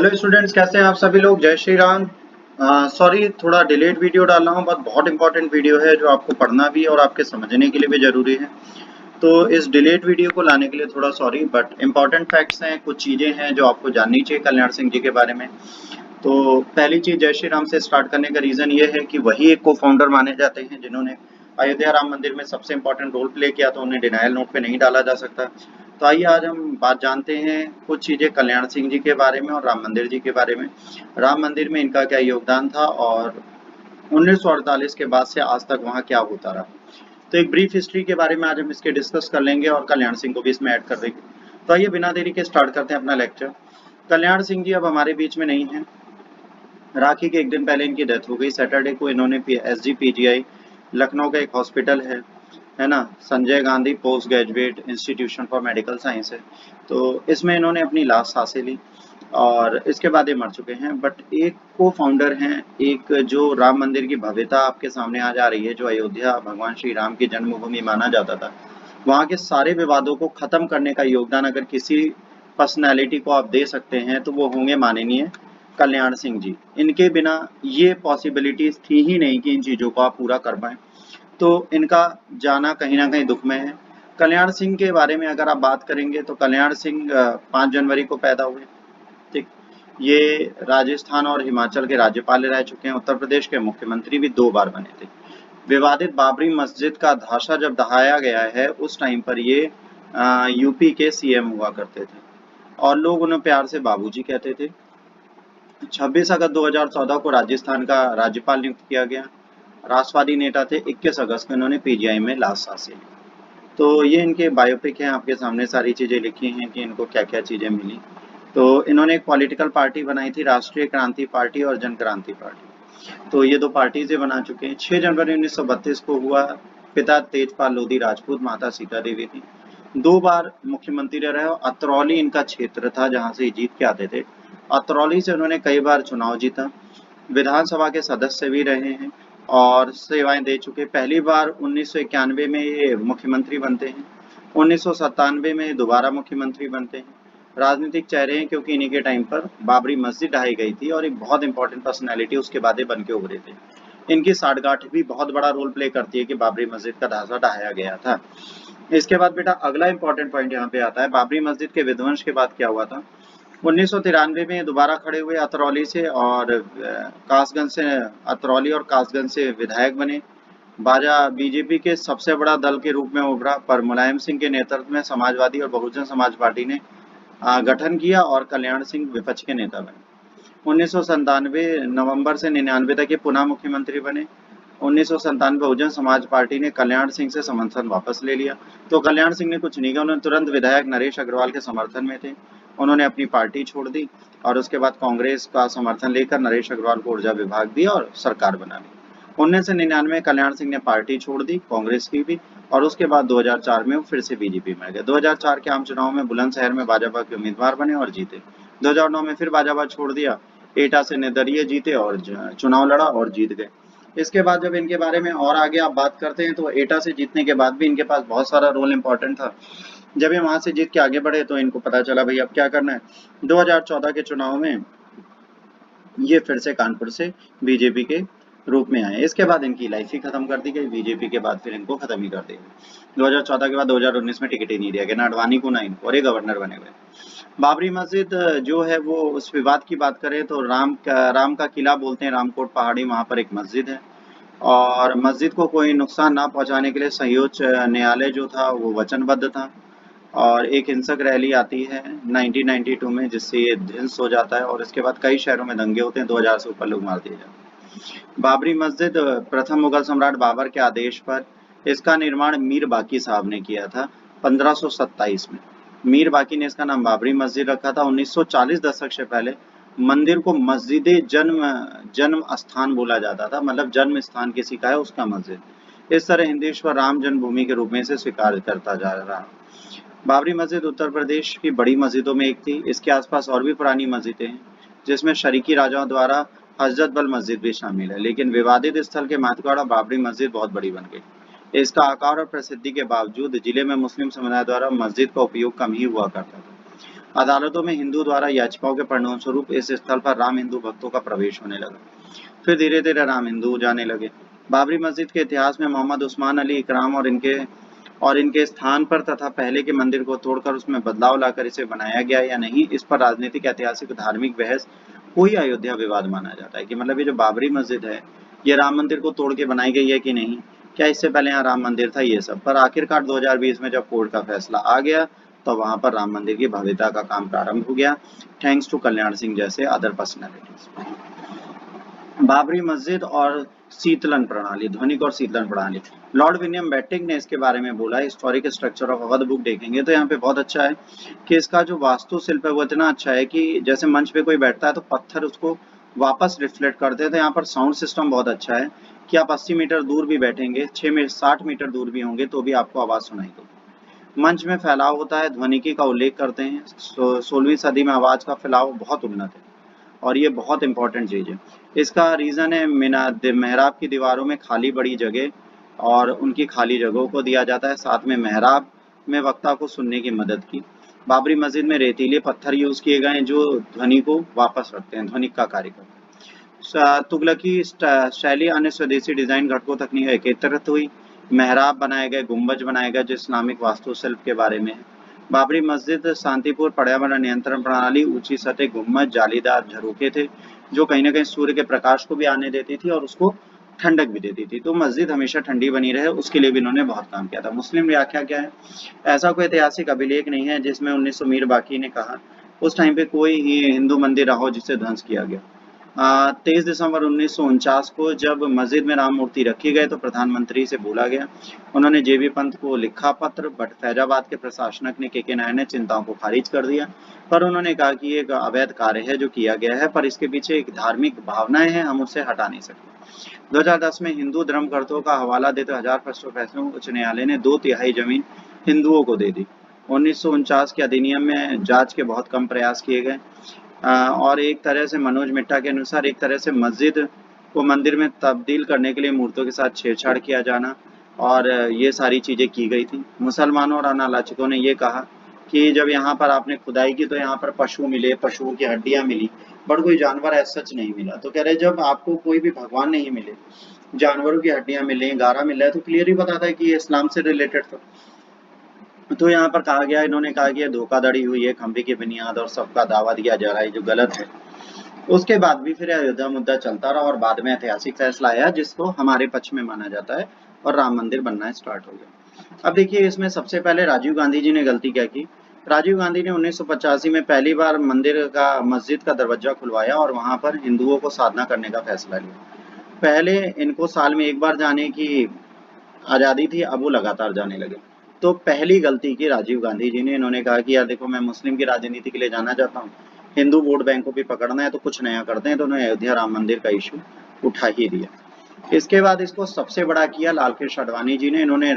Hello students, कैसे हैं आप सभी लोग। जय श्री राम। सॉरी, थोड़ा डिलेड वीडियो डाल रहा हूँ, बट बहुत इंपॉर्टेंट वीडियो है जो आपको पढ़ना भी और आपके समझने के लिए भी ज़रूरी है। तो इस डिलेड वीडियो को लाने के लिए थोड़ा सॉरी, बट इंपॉर्टेंट फैक्ट्स हैं, कुछ चीज़ें हैं जो आपको जाननी चाहिए कल्याण सिंह जी के बारे में। तो पहली चीज़, जय श्री राम से स्टार्ट करने का रीज़न ये है कि वही एक को फाउंडर माने जाते हैं जिन्होंने अयोध्या राम मंदिर में सबसे इंपॉर्टेंट रोल प्ले किया, तो उन्हें डिनायल नोट पे नहीं डाला जा सकता। तो आइए आज हम बात जानते हैं कुछ चीज़ें कल्याण सिंह जी के बारे में और राम मंदिर जी के बारे में। राम मंदिर में इनका क्या योगदान था और 1948 के बाद से आज तक वहाँ क्या होता रहा। तो एक ब्रीफ हिस्ट्री के बारे में आज हम इसके डिस्कस कर लेंगे और कल्याण सिंह को भी इसमें ऐड कर देंगे। तो आइए बिना देरी के स्टार्ट करते हैं अपना लेक्चर। कल्याण सिंह जी अब हमारे बीच में नहीं हैं। राखी के एक दिन पहले इनकी डेथ हो गई। सैटरडे को इन्होंने SGPGI लखनऊ का एक हॉस्पिटल है ना, Sanjay Gandhi post graduate institution for medical science है, तो इसमें इन्होंने अपनी लास्ट सांसें ली और इसके बाद ये मर चुके हैं। बट एक को फाउंडर हैं, एक जो राम मंदिर की भव्यता आपके सामने आज आ रही है, जो अयोध्या भगवान श्री राम की जन्मभूमि माना जाता था, वहाँ के सारे विवादों को खत्म करने का योगदान अगर किसी पर्सनैलिटी को आप दे सकते हैं तो वो होंगे माननीय कल्याण सिंह जी। इनके बिना ये पॉसिबिलिटीज थी ही नहीं कि इन चीज़ों को आप पूरा कर पाएं, तो इनका जाना कहीं ना कहीं दुखमय है। कल्याण सिंह के बारे में अगर आप बात करेंगे तो कल्याण सिंह 5 जनवरी को पैदा हुए। ठीक, ये राजस्थान और हिमाचल के राज्यपाल रह चुके हैं। उत्तर प्रदेश के मुख्यमंत्री भी 2 बार बने थे। विवादित बाबरी मस्जिद का धांसा जब ढहाया गया है उस टाइम पर ये यूपी के CM हुआ करते थे और लोग उन्हें प्यार से बाबूजी कहते थे। 26 अगस्त 2014 को राजस्थान का राज्यपाल नियुक्त किया गया। राष्ट्रवादी नेता थे। 21 अगस्त को इन्होंने PGI में लास्ट सांसें ली। तो ये इनके बायोपिक हैं, आपके सामने सारी चीज़ें लिखी हैं कि इनको क्या क्या चीज़ें मिली। तो इन्होंने एक पॉलिटिकल पार्टी बनाई थी, राष्ट्रीय क्रांति पार्टी और जन क्रांति पार्टी। तो ये 2 पार्टीज बना चुके हैं। 6 जनवरी 1932 को हुआ। पिता तेजपाल लोधी राजपूत, माता सीता देवी थी। 2 बार मुख्यमंत्री रहे और अतरौली इनका क्षेत्र था जहाँ से जीत के आते थे। अतरौली से उन्होंने कई बार चुनाव जीता। विधानसभा के सदस्य भी रहे हैं और सेवाएं दे चुके। पहली बार 1991 में ये मुख्यमंत्री बनते हैं। 1997 में दोबारा मुख्यमंत्री बनते हैं। राजनीतिक चेहरे हैं क्योंकि इन्हीं के टाइम पर बाबरी मस्जिद ढहाई गई थी और एक बहुत इंपॉर्टेंट पर्सनैलिटी उसके बाद ये बन के उभरे थे। इनकी साठगांठ भी बहुत बड़ा रोल प्ले करती है कि बाबरी मस्जिद का ढांचा ढहाया गया था। इसके बाद बेटा अगला इंपॉर्टेंट पॉइंट यहाँ पे आता है, बाबरी मस्जिद के विध्वंस के बाद क्या हुआ था। 1993 में दोबारा खड़े हुए अतरौली से और कासगंज से, अतरौली और कासगंज से विधायक बने। बाजा बीजेपी के सबसे बड़ा दल के रूप में उभरा, पर मुलायम सिंह के नेतृत्व में समाजवादी और बहुजन समाज पार्टी ने गठन किया और कल्याण सिंह विपक्ष के नेता बने। 1997 नवंबर से 99 तक ये पुनः मुख्यमंत्री बने। 1997 बहुजन समाज पार्टी ने कल्याण सिंह से समर्थन वापस ले लिया। तो कल्याण सिंह ने कुछ नहीं किया, उन्होंने तुरंत विधायक नरेश अग्रवाल के समर्थन में थे, उन्होंने अपनी पार्टी छोड़ दी और उसके बाद कांग्रेस का समर्थन लेकर नरेश अग्रवाल को ऊर्जा विभाग दिया और सरकार बना ली। 1999 कल्याण सिंह ने पार्टी छोड़ दी, कांग्रेस की भी, और उसके बाद 2004 में वो फिर से बीजेपी में आ गए। 2004 के आम चुनाव में बुलंदशहर में भाजपा के उम्मीदवार बने और जीते। 2009 में फिर भाजपा छोड़ दिया, एटा से निर्दलीय जीते और चुनाव लड़ा और जीत गए। इसके बाद जब इनके बारे में और आगे आप बात करते हैं तो एटा से जीतने के बाद भी इनके पास बहुत सारा रोल इंपॉर्टेंट था। जब ये वहां से जीत के आगे बढ़े तो इनको पता चला भाई अब क्या करना है। 2014 के चुनाव में ये फिर से कानपुर से बीजेपी के रूप में आए। इसके बाद इनकी लाइफ ही खत्म कर दी गई, बीजेपी के बाद फिर इनको खत्म ही कर दिया। 2014 के बाद 2019 में टिकट ही नहीं दिया गया, ना अडवाणी को ना इनको, और ये गवर्नर बने हुए। बाबरी मस्जिद जो है वो उस विवाद की बात करें तो राम का किला बोलते हैं, रामकोट पहाड़ी, वहाँ पर एक मस्जिद है और मस्जिद को कोई नुकसान ना पहुँचाने के लिए संयोज न्यायालय जो था वो वचनबद्ध था। और एक हिंसक रैली आती है 1992 में जिससे ये ध्वंस हो जाता है और इसके बाद कई शहरों में दंगे होते हैं, 2000 से ऊपर लोग मार दिए जाते हैं। बाबरी मस्जिद प्रथम मुगल सम्राट बाबर के आदेश पर इसका निर्माण मीर बाकी साहब ने किया था 1527 में। मीर बाकी ने इसका नाम बाबरी मस्जिद रखा था। 1940 दशक से पहले मंदिर को मस्जिद जन्म स्थान बोला जाता था, मतलब जन्म स्थान किसी का है उसका मस्जिद। इस तरह हिंदुत्व राम जन्मभूमि के रूप में इसे स्वीकार करता जा रहा। बाबरी मस्जिद उत्तर प्रदेश की बड़ी मस्जिदों में एक थी। इसके आसपास और भी पुरानी मस्जिदें हैं जिसमें शरीकी राजाओं द्वारा हजरत बल मस्जिद भी शामिल है, लेकिन विवादित स्थल के महत्व बाबरी मस्जिद बहुत बड़ी बन गई। इसका आकार और प्रसिद्धि के बावजूद जिले में मुस्लिम समुदाय द्वारा मस्जिद का उपयोग कम ही हुआ करता था। अदालतों में हिंदू द्वारा याचिकाओं के परिणाम स्वरूप इस स्थल पर राम हिंदू भक्तों का प्रवेश होने लगा। फिर धीरे धीरे राम हिंदू जाने लगे। बाबरी मस्जिद के इतिहास में मोहम्मद उस्मान अली इकराम और इनके स्थान पर तथा पहले के मंदिर को तोड़कर उसमें बदलाव लाकर इसे बनाया गया या नहीं, इस पर राजनीतिक, ऐतिहासिक, धार्मिक बहस कोई अयोध्या विवाद माना जाता है कि मतलब ये जो बाबरी मस्जिद है ये राम मंदिर को तोड़ के बनाई गई है कि नहीं, क्या इससे पहले यहाँ राम मंदिर था, ये सब। पर आखिरकार 2020 में जब कोर्ट का फैसला आ गया तो वहां पर राम मंदिर की भव्यता का काम प्रारंभ हो गया, थैंक्स टू कल्याण सिंह जैसे अदर पर्सनैलिटीज। बाबरी मस्जिद और शीतलन प्रणाली, ध्वनिक और शीतलन प्रणाली, लॉर्ड विलियम बेटिंग ने इसके बारे में बोला। Historic structure of Awadh book देखेंगे तो यहाँ पे बहुत अच्छा है कि इसका जो वास्तुशिल्प है वो इतना अच्छा है कि जैसे मंच पे कोई बैठता है तो पत्थर उसको वापस रिफ्लेक्ट करते हैं। तो यहाँ पर साउंड सिस्टम बहुत अच्छा है कि आप 80 मीटर दूर भी बैठेंगे, 60 मीटर दूर भी होंगे तो भी आपको आवाज सुनाई देगी। मंच में फैलाव होता है, ध्वनिकी का उल्लेख करते हैं। 16वीं सदी में आवाज का फैलाव बहुत उन्नत है और ये बहुत इंपॉर्टेंट चीज है। इसका रीजन है मेहराब की दीवारों में खाली बड़ी जगह और उनकी खाली जगहों को दिया जाता है, साथ में मेहराब में वक्ता को सुनने की मदद की। बाबरी मस्जिद में रेतीले पत्थर यूज किए गए हैं जो ध्वनि को वापस रखते हैं, ध्वनिक का कार्य करते हैं। तुगलकी शैली अन्य स्वदेशी डिजाइन घटकों तकनीक एकत्रित हुई, मेहराब बनाए गए, गुंबज बनाए गए जो इस्लामिक वास्तुशिल्प के बारे में है। बाबरी मस्जिद शांतिपूर्ण पर्यावरण नियंत्रण प्रणाली, ऊंची सतह, गुंबज, जालीदार झरोखे थे जो कहीं ना कहीं सूर्य के प्रकाश को भी आने देती थी और उसको ठंडक भी देती थी, तो मस्जिद हमेशा ठंडी बनी रहे उसके लिए भी इन्होंने बहुत काम किया था। मुस्लिम व्याख्या क्या है? ऐसा कोई ऐतिहासिक अभिलेख नहीं है जिसमें 1900 मीर बाकी ने कहा उस टाइम पे कोई ही हिंदू मंदिर रहा हो जिसे ध्वंस किया गया। 23 दिसंबर 1949 को जब मस्जिद में राम मूर्ति रखी गई तो प्रधानमंत्री से बोला गया। उन्होंने जेबी पंत को लिखा पत्र, बट फैजाबाद के प्रशासक ने के नायर ने चिंताओं को खारिज कर दिया, पर उन्होंने कहा कि एक अवैध कार्य है जो किया गया है, पर इसके पीछे एक धार्मिक भावनाएं हैं, हम उससे हटा नहीं सकते। 2010 में हिंदू धर्मकर्ताओं का हवाला देते 1000 फैसलों में उच्च न्यायालय ने 2/3 जमीन हिंदुओं को दे दी। 1949 के अधिनियम में जांच के बहुत कम प्रयास किए गए और एक तरह से मनोज मिट्टा के अनुसार एक तरह से मस्जिद को मंदिर में तब्दील करने के लिए मूर्तियों के साथ छेड़छाड़ किया जाना और ये सारी चीजें की गई थी। मुसलमानों और अनालोचकों ने ये कहा कि जब यहाँ पर आपने खुदाई की तो यहाँ पर पशु मिले, पशुओं की हड्डियां मिली, बट कोई जानवर ऐसा सच नहीं मिला। तो कह रहे जब आपको कोई भी भगवान नहीं मिले, जानवरों की हड्डियां मिले, गारा मिला है, तो क्लियर ही बताता है कि ये इस्लाम से रिलेटेड था। तो यहाँ पर कहा गया, इन्होंने कहा कि धोखाधड़ी हुई है, खंबे की बुनियाद और सबका दावा दिया जा रहा है जो गलत है। उसके बाद भी फिर अयोध्या मुद्दा चलता रहा और बाद में ऐतिहासिक फैसला आया जिसको हमारे पक्ष में माना जाता है और राम मंदिर बनना स्टार्ट हो गया। अब देखिए इसमें सबसे पहले राजीव गांधी जी ने गलती क्या की। राजीव गांधी ने 1985 में पहली बार मस्जिद का दरवाजा खुलवाया और वहां पर हिंदुओं को साधना करने का फैसला लिया। पहले इनको साल में एक बार जाने की आजादी थी, अब वो लगातार जाने लगे। तो पहली गलती की राजीव गांधी जी ने, इन्होंने कहा कि यार देखो मैं मुस्लिम की राजनीति के लिए जाना चाहता हूँ, हिंदू वोट बैंक को भी पकड़ना है तो कुछ नया करते हैं, तो उन्होंने अयोध्या राम मंदिर का इशू उठा ही दिया। इसके बाद इसको सबसे बड़ा किया लाल कृष्ण आडवाणी जी ने। इन्होंने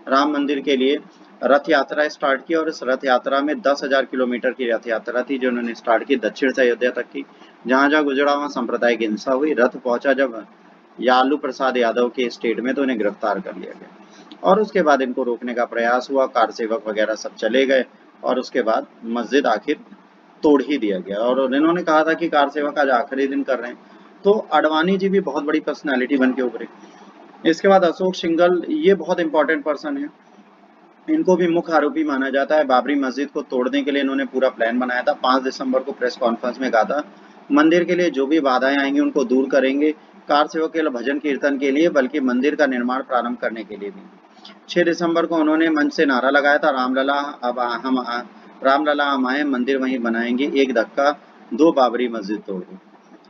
राम मंदिर के लिए रथ यात्रा स्टार्ट की और इस रथ यात्रा में 10,000 किलोमीटर की रथ यात्रा थी जो उन्होंने स्टार्ट की दक्षिण से अयोध्या तक की। जहां जहां गुजरा वहां सांप्रदायिक हिंसा हुई। रथ पहुंचा जब लालू प्रसाद यादव के स्टेट में तो इन्हें गिरफ्तार कर लिया गया और उसके बाद इनको रोकने का प्रयास हुआ, कार सेवक वगैरह सब चले गए और उसके बाद मस्जिद आखिर तोड़ ही दिया गया। और इन्होंने कहा था कि कार सेवक आज आखिरी दिन कर रहे हैं, तो आडवाणी जी भी बहुत बड़ी पर्सनैलिटी बन के उभरे। इसके बाद अशोक सिंघल, ये बहुत इंपॉर्टेंट पर्सन है, इनको भी मुख्य आरोपी माना जाता है। बाबरी मस्जिद को तोड़ने के लिए इन्होंने पूरा प्लान बनाया था। 5 दिसंबर को प्रेस कॉन्फ्रेंस में कहा था मंदिर के लिए जो भी बाधाएं आएंगी उनको दूर करेंगे, कार सेवक केवल भजन कीर्तन के लिए बल्कि मंदिर का निर्माण प्रारंभ करने के लिए भी। 6 दिसंबर को उन्होंने मंच से नारा लगाया था रामलला हम आए, मंदिर वहीं बनाएंगे, एक धक्का दो बाबरी मस्जिद तोड़ दो,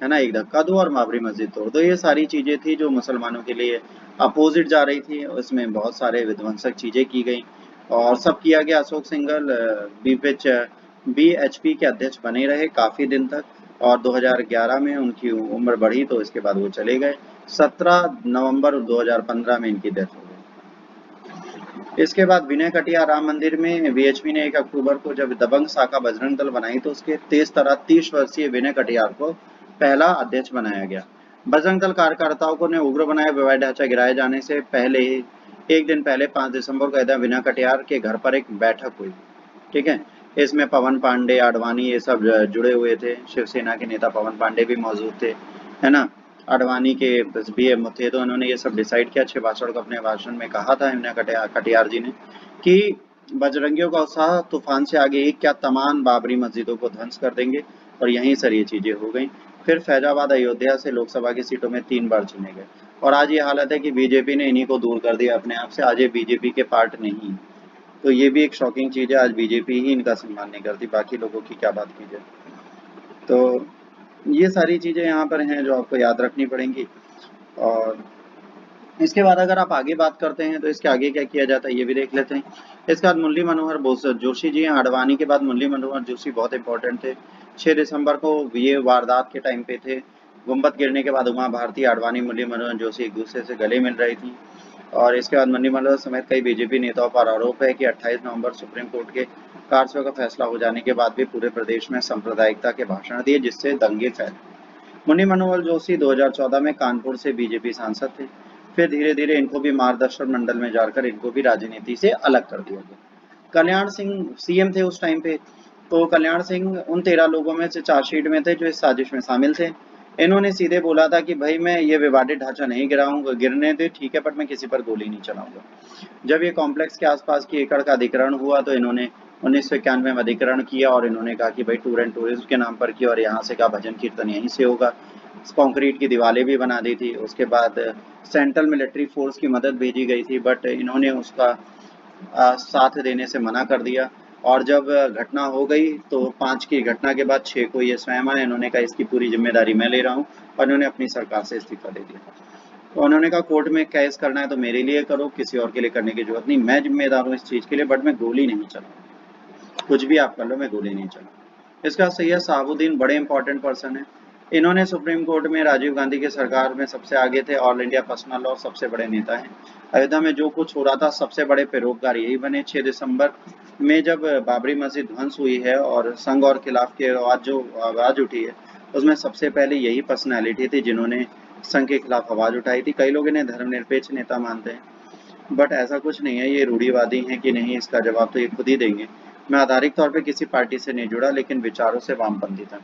है ना, एक धक्का दो और बाबरी मस्जिद तोड़ दो। ये सारी चीजें थी जो मुसलमानों के लिए अपोजिट जा रही थी, उसमें बहुत सारे विध्वंसक चीजें की गई और सब किया गया। अशोक सिंघल BHP के अध्यक्ष बने रहे काफी दिन तक और 2011 में उनकी उम्र बढ़ी तो इसके बाद वो चले गए। 17 नवंबर 2015 में इनकी डेथ हो गई। इसके बाद विनय कटियार राम मंदिर में BHP ने 1 अक्टूबर को जब दबंग शाखा बजरंग दल बनाई तो उसके 30 वर्षीय विनय कटियार को पहला अध्यक्ष बनाया गया। बजरंग दल कार्यकर्ताओं को ने उग्र बनाया। विवाह ढांचा गिराए जाने से पहले ही एक दिन पहले 5 दिसंबर को विनय कटियार के घर पर एक बैठक हुई, ठीक है। इसमें पवन पांडे, आडवाणी ये सब जुड़े हुए थे। शिवसेना के नेता पवन पांडे भी मौजूद थे, है ना। आडवाणी के भी थे, तो उन्होंने ये सब डिसाइड किया। छेबासड़ को अपने भाषण में कहा था इन्हें कटियार जी ने कि बजरंगियों का उत्साह तूफान से आगे एक क्या तमाम बाबरी मस्जिदों को ध्वंस कर देंगे, और यहीं सर ये चीजें हो गई। फिर फैजाबाद अयोध्या से लोकसभा की सीटों में 3 बार चुने गए, और आज ये हालत है कि बीजेपी ने इन्हीं को दूर कर दिया अपने आप से। आज ये बीजेपी के पार्ट नहीं। तो ये भी एक शॉकिंग चीज है, आज बीजेपी ही इनका सम्मान नहीं करती, बाकी लोगों की क्या बात की जाए। तो ये सारी चीजें यहाँ पर हैं जो आपको याद रखनी पड़ेंगी। और इसके बाद अगर आप आगे बात करते हैं तो इसके आगे क्या किया जाता है ये भी देख लेते हैं। इसके बाद मुरली मनोहर जोशी जी हैं। आडवाणी के बाद मुरली मनोहर जोशी बहुत इंपॉर्टेंट थे। 6 दिसंबर को ये वारदात के टाइम पे थे। गुंबद गिरने के बाद उमा भारती, आडवाणी, मुरली मनोहर जोशी एक दूसरे से गले मिल रही थी। और इसके बाद मुरली मनोहर समेत कई बीजेपी नेताओं पर आरोप है कि 28 नवंबर सुप्रीम कोर्ट के कारसो का फैसला हो जाने के बाद भी पूरे प्रदेश में सांप्रदायिकता के भाषण दिए, जिससे दंगे फैले। मुरली मनोहर जोशी 2014 में कानपुर से बीजेपी सांसद थे। फिर धीरे धीरे इनको भी मार्गदर्शन मंडल में जाकर इनको भी राजनीति से अलग कर दिया गया। कल्याण सिंह सीएम थे उस टाइम पे। तो कल्याण सिंह उन 13 लोगों में से चार्जशीट में थे जो इस साजिश में शामिल थे। इन्होंने सीधे बोला था कि भाई मैं ये विवादित ढांचा नहीं गिराऊंगा, गिरने दे ठीक है, पर मैं किसी पर गोली नहीं चलाऊंगा। जब ये कॉम्प्लेक्स के आसपास की एकड़ का अधिग्रहण हुआ तो इन्होंने 1991 में अधिग्रहण किया, और इन्होंने कहा कि भाई टूर एंड टूरिज्म के नाम पर किया, और यहाँ से का भजन कीर्तन यहीं से होगा। कंक्रीट की दीवारें भी बना दी थी। उसके बाद सेंट्रल मिलिट्री फोर्स की मदद भेजी गई थी, बट इन्होंने उसका साथ देने से मना कर दिया। और जब घटना हो गई तो 5 की घटना के बाद 6 को ये स्वयं आए। इन्होंने कहा इसकी पूरी जिम्मेदारी मैं ले रहा हूँ, और इन्होंने अपनी सरकार से इस्तीफा दे दिया। तो उन्होंने कहा कोर्ट में केस करना है तो मेरे लिए करो, किसी और के लिए करने की जरूरत नहीं, मैं जिम्मेदार हूँ इस चीज़ के लिए, बट मैं गोली नहीं चलाऊँ। कुछ भी आप कर लो, मैं गोली नहीं चलाऊँ। इसका सैयद शहाबुद्दीन बड़े इंपॉर्टेंट पर्सन है। इन्होंने सुप्रीम कोर्ट में राजीव गांधी की सरकार में सबसे आगे थे। ऑल इंडिया पर्सनल लॉ सबसे बड़े नेता हैं। अयोध्या में जो कुछ हो रहा था सबसे बड़े पैरोकार यही बने। 6 दिसंबर में जब बाबरी मस्जिद ध्वंस हुई है और संघ और खिलाफ की आवाज उठी है, उसमें सबसे पहले यही पर्सनैलिटी थी जिन्होंने संघ के खिलाफ आवाज उठाई थी। कई लोग इन्हें धर्मनिरपेक्ष नेता मानते हैं, बट ऐसा कुछ नहीं है। ये रूढ़िवादी हैं कि नहीं, इसका जवाब तो ये खुद ही देंगे। मैं आधारिक तौर पे किसी पार्टी से नहीं जुड़ा, लेकिन विचारों से वामपंथी था।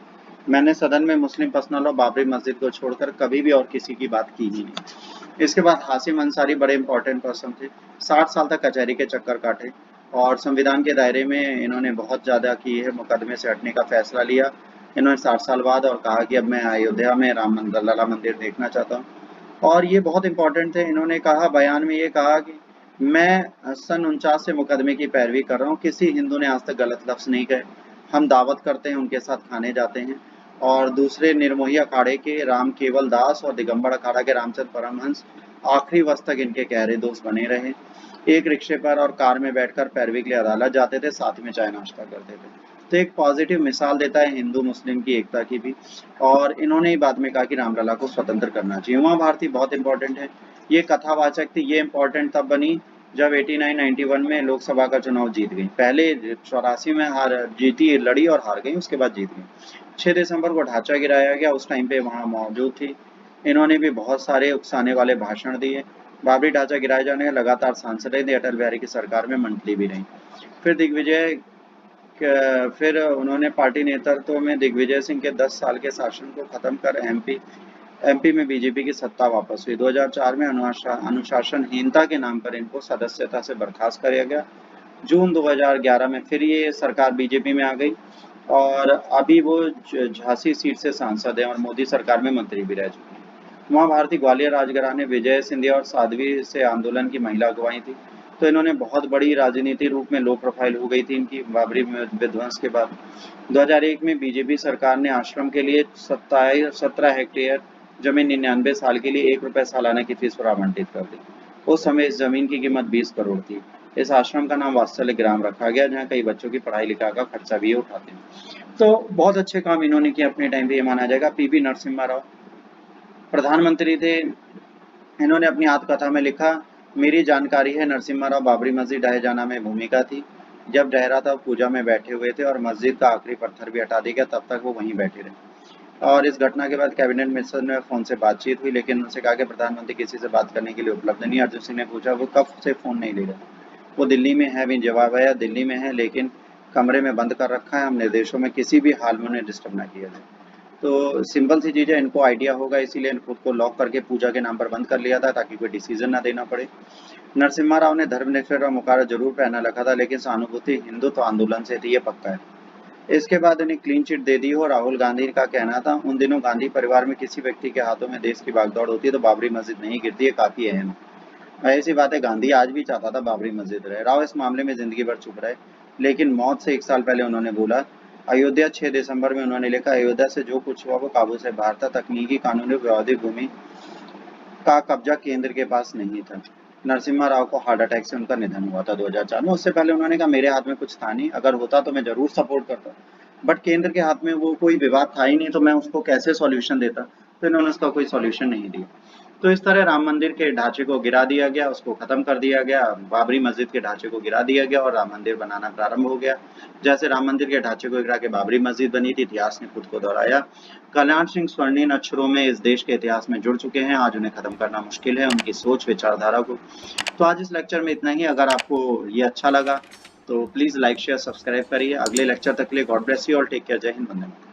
मैंने सदन में मुस्लिम पर्सनल और बाबरी मस्जिद को छोड़कर कभी भी और किसी की बात की ही नहीं। इसके बाद हाशिम अंसारी बड़े इंपॉर्टेंट पर्सन थे। 60 साल तक कचहरी के चक्कर काटे, और संविधान के दायरे में इन्होंने बहुत ज़्यादा की है, मुकदमे से हटने का फैसला लिया इन्होंने 60 साल बाद, और कहा कि अब मैं अयोध्या में राम मंदिर, लला मंदिर देखना चाहता हूँ। और ये बहुत इंपॉर्टेंट थे। इन्होंने कहा बयान में, ये कहा कि मैं सन 49 से मुकदमे की पैरवी कर रहा हूँ, किसी हिंदू ने आज तक गलत लफ्ज़ नहीं कहे। हम दावत करते हैं, उनके साथ खाने जाते हैं। और दूसरे निर्मोही अखाड़े के राम केवल दास और दिगंबर अखाड़ा के रामचंद्र परमहंस आखिरी वक्त तक इनके गहरे दोस्त बने रहे। एक रिक्शे पर और कार में बैठकर पैरवी के लिए अदालत जाते थे, साथ में चाय नाश्ता करते थे। तो एक पॉजिटिव मिसाल देता है हिंदू मुस्लिम की एकता की भी। और इन्होंने ही बाद में कहा कि रामलला को स्वतंत्र करना चाहिए। उमा भारती बहुत इंपॉर्टेंट है। ये कथावाचक थी। ये इंपॉर्टेंट तब बनी जब 89-91 में लोकसभा का चुनाव जीत गई। पहले 84 में लड़ी और हार गई, उसके बाद जीत गई। 6 दिसंबर को ढांचा गिराया गया, उस टाइम पे वहाँ मौजूद थी। इन्होंने भी बहुत सारे उकसाने वाले भाषण दिए। बाबरी ढांचा गिराए जाने में लगातार सांसद रही, अटल बिहारी की सरकार में मंत्री भी रही। फिर दिग्विजय फिर उन्होंने पार्टी नेतृत्व में दिग्विजय सिंह के 10 साल के शासन को खत्म कर एमपी में बीजेपी की सत्ता वापस हुई। 2004 में अनुशासनहीनता के नाम पर इनको सदस्यता से बर्खास्त किया गया। जून 2011 में फिर ये सरकार बीजेपी में आ गई, और अभी वो झांसी सीट से सांसद है और मोदी सरकार में मंत्री भी रह चुके हैं। उमा भारती ग्वालियर राजघराने, विजय सिंधिया और साध्वी से आंदोलन की महिला अगुवाई थी। तो इन्होंने बहुत बड़ी राजनीति रूप में लो प्रोफाइल हो गई थी इनकी बाबरी विध्वंस के बाद। 2001 में बीजेपी सरकार ने आश्रम के लिए 17 हेक्टेयर जमीन 99 साल के लिए 1 रुपए सालाना की फीस पर आवंटित कर दी। उस समय इस जमीन की कीमत 20 करोड़ थी। इस आश्रम का नाम वात्सल्य ग्राम रखा गया, जहाँ कई बच्चों की पढ़ाई लिखाई का खर्चा भी उठाते हैं। तो बहुत अच्छे काम इन्होंने किए अपने टाइम पे, ये माना जाएगा। पीवी नरसिम्हा राव प्रधानमंत्री थे। इन्होंने अपनी आत्मकथा में लिखा, मेरी जानकारी है नरसिम्हा राव बाबरी मस्जिद ढह जाना में भूमिका थी। जब ढह रहा था पूजा में बैठे हुए थे और मस्जिद का आखिरी पत्थर भी हटा दिया गया, तब तक वो वहीं बैठे रहे। और इस घटना के बाद कैबिनेट मिनिस्टर में फ़ोन से बातचीत हुई, लेकिन उनसे कहा कि प्रधानमंत्री किसी से बात करने के लिए उपलब्ध नहीं। अर्जुन सिंह ने पूछा वो कब से फ़ोन नहीं ले रहा। वो दिल्ली में है, भी जवाब आया दिल्ली में है, लेकिन कमरे में बंद कर रखा है, हम निर्देशों में किसी भी हाल में उन्हें डिस्टर्ब ना किया जाए। तो सिंपल सी चीज़ है, इनको आइडिया होगा, इसीलिए खुद को लॉक करके पूजा के नाम पर बंद कर लिया था ताकि कोई डिसीजन ना देना पड़े। नरसिम्हा राव ने धर्मनिरपेक्ष और मुखौटा जरूर पहना रखा था, लेकिन सहानुभूति हिंदुत्व आंदोलन से थी, ये पक्का है। इसके बाद इन्हें क्लीन चिट दे दी हो। राहुल गांधी का कहना था, उन दिनों गांधी परिवार में किसी व्यक्ति के हाथों में देश की भागदौड़ होती है तो बाबरी मस्जिद नहीं गिरती है, काफी अहम। ऐसी बात है, गांधी आज भी चाहता था बाबरी मस्जिद रहे। राव इस मामले में जिंदगी भर चुप रहे, लेकिन मौत से 1 साल पहले उन्होंने बोला, अयोध्या 6 दिसंबर में उन्होंने लिखा, अयोध्या से जो कुछ हुआ वो काबू से बाहर था, तकनीकी कानूनी विवादित भूमि का कब्जा केंद्र के पास नहीं था। नरसिम्हा राव को हार्ट अटैक से उनका निधन हुआ था 2004 में। उससे पहले उन्होंने कहा, मेरे हाथ में कुछ था नहीं, अगर होता तो मैं जरूर सपोर्ट करता, बट केंद्र के हाथ में वो कोई विवाद था ही नहीं, तो मैं उसको कैसे सॉल्यूशन देता। तो इन्होंने उसका कोई सॉल्यूशन नहीं दिया। तो इस तरह राम मंदिर के ढांचे को गिरा दिया गया, उसको खत्म कर दिया गया, बाबरी मस्जिद के ढांचे को गिरा दिया गया और राम मंदिर बनाना प्रारंभ हो गया। जैसे राम मंदिर के ढांचे को गिरा के बाबरी मस्जिद बनी थी, इतिहास ने खुद को दोहराया। कल्याण सिंह स्वर्णिम अक्षरों में इस देश के इतिहास में जुड़ चुके हैं, आज उन्हें खत्म करना मुश्किल है, उनकी सोच विचारधारा को। तो आज इस लेक्चर में इतना ही। अगर आपको ये अच्छा लगा तो प्लीज लाइक शेयर सब्सक्राइब करिए। अगले लेक्चर तक के लिए गॉड ब्लेस यू और टेक केयर। जय हिंद, वंदे मातरम।